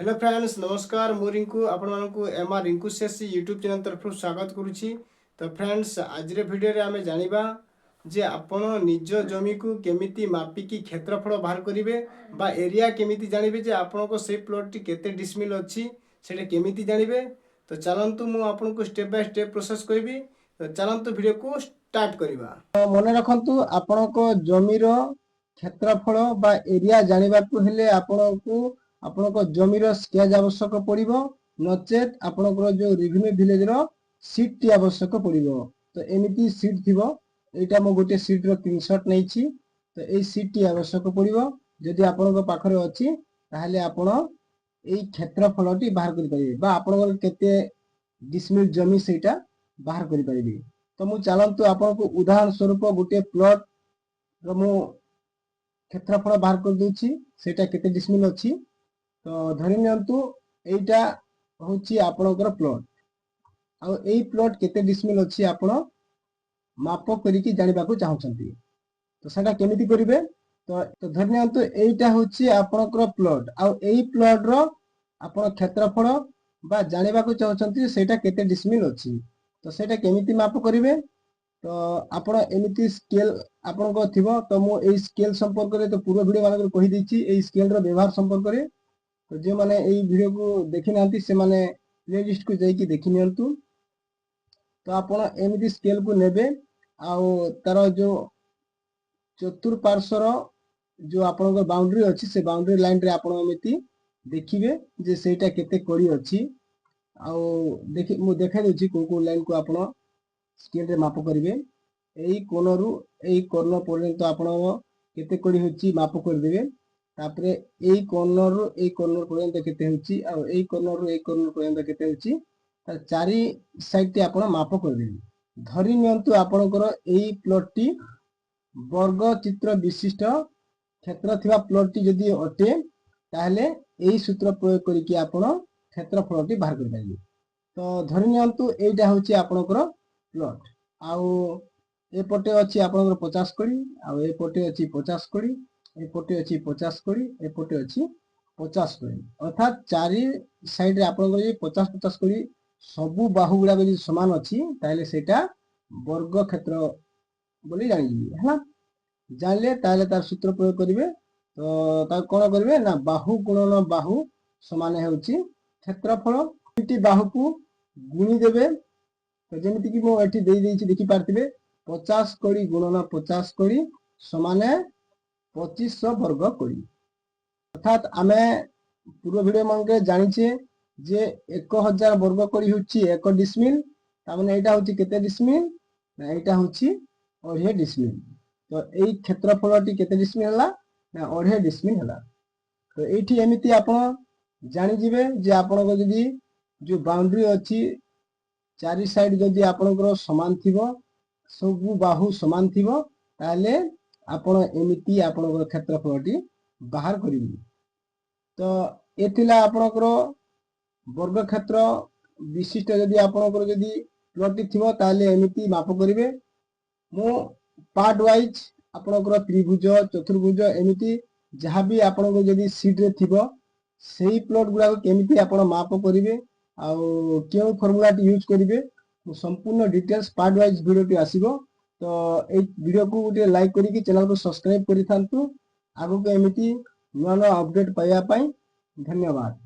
Hello friends नमस्कार मु रिंकू आपण मानकु एमआर रिंकू सेसी यूट्यूब चैनल तरफ स्वागत करुछि। तो फ्रेंड्स आज भिडियो रे आमे जानिबा जे आपण निज जमी को केमिति मापिकी क्षेत्रफल बाहर करिवे बा एरिया केमिति जानिबे जे आपण को से प्लॉट टी केते डिसमिल अछि सेटा केमिति जानिबे। तो चलंतु मु आपण को स्टेप बाय स्टेप प्रोसेस कहबी। तो चलंतु वीडियो को स्टार्ट करिबा। तो मने रखंतु आपण को जमीर क्षेत्रफल बा एरिया जानिबा को हेले आपण को आपनको जमीर स्केच आवश्यक पड़ो नचेत आपनकर जो रेवेन्यू विलेज रो सीट टी आवश्यक पड़ो। तो एमिति सीट थिबो एटा मो गोटे सीट रो स्क्रीनशॉट नैछि। तो एई सीट टी आवश्यक पड़ो जदि आपनकर पाखरे अछि ताहले आपण एई क्षेत्रफल टी बाहर करि परिबे बा आपनकर केते डिसमिल जमी सेटा बाहर करि परिबे। तो मु चलंतु आपनको उदाहरण स्वरूप गोटे प्लॉट रो मु क्षेत्रफल बाहर कर दोछि सेटा केते डिसमिल अछि। तो धरि नियंतु एटा होछि आपनकर प्लॉट आ एई प्लॉट केते डिसमिल अछि आपण माप करिकि जानिबा को चाहउछंती। तो सेटा केमिति करिवे तो धरि नियंतु एटा होछि आपनकर प्लॉट आ एई प्लॉट रो आपण क्षेत्रफल बा जानिबा को चाहउछंती सेटा केते डिसमिल अछि। तो सेटा केमिति माप करिवे तो आपण एमिति स्केल आपण को थिबो। तो मो एई स्केल संपर्क रे तो पूरा वीडियो वाला कहि दिछि एई स्केल रो व्यवहार संपर्क रे। तो जो माने एई वीडियो को देखि नांती से माने प्लेलिस्ट को जाई कि देखि नियंतु। तो आपण एमिति स्केल को नेबे आ तार जो चतुर्पार्श्वर जो आपण को बाउंड्री अछि से बाउंड्री लाइन रे आपण एमिति देखिबे जे सेटा केते कड़ी अछि आ देखि मु देखा दोछि को लाइन को आपण स्केल रे माप करिवे। एई कोनरु एई कॉर्नर पर्यंत आपण केते कड़ी होछि माप कर देबे। तापरे एई कॉर्नर पर्यंत केते होछि आ एई कॉर्नर पर्यंत केते होछि त चारि साइड टी आपण माप कर देबे। धरि नियंतु आपणकर एई प्लॉट टी वर्ग चित्र विशिष्ट क्षेत्र थिबा प्लॉट टी जदी अटे ताहले एई सूत्र प्रयोग करिकि आपण क्षेत्रफल टी बाहर कर पाइबे। तो धरि नियंतु एइटा होछि आपणकर प्लॉट आ एपटे अछि आपणकर 50 कड़ी आ एपटे अछि 50 कड़ी एपटे अछि 50 कड़ी एपटे अछि 50 कड़ी अर्थात चारि साइड रे आपणकर जे 50-50 कड़ी सबु बाहु गुडा जे समान अछि ताले सेटा वर्ग क्षेत्र बोली जानि हला जानले ताले तार सूत्र प्रयोग करिवे। तो ता कोन करिवे ना बाहु गुणन बाहु समान हेउछि क्षेत्रफल इति बाहु को गुणी देबे। तो जेमिति कि मो एठी देई देइछि देखि पारतिबे 50 कड़ी गुणन 50 कड़ी समान 2500 वर्ग कड़ी। अर्थात आमे पूर्व वीडियो मानके जानिछे जे 1000 वर्ग कड़ी होछि 1 डिसमिल ता माने एटा होछि केते डिसमिल ना एटा होछि 2.5 डिसमिल। तो एई क्षेत्रफल टी केते डिसमिल हला ना 2.5 डिसमिल हला। तो एठी एमिति आपण जानि जिवे जे आपण को जदी जो बाउंड्री अछि चारि साइड जदी आपणकर समान थिबो सबु बाहु समान थिबो ताले आपण एमिति आपणकर क्षेत्रफल टी बाहर करिबि। तो एथिला आपणकर वर्ग क्षेत्र विशिष्ट जदी आपणकर जदी प्लॉट टी थिबो ताले एमिति माप करिवे। मो पार्ट वाइज आपणकर त्रिभुज चतुर्भुज एमिति जहां भी आपणको जदी सीट रे थिबो सेही प्लॉट गुडा केमिति आपण माप करिवे आ केउ फार्मूला टी यूज करिवे संपूर्ण डिटेल्स पार्ट वाइज वीडियो टी आसीबो। तो ए वीडियो को गोटे लाइक करिकि चैनल को सब्सक्राइब करि थांतु आगु को एमिति नवा नवा अपडेट पाइबा पई। धन्यवाद।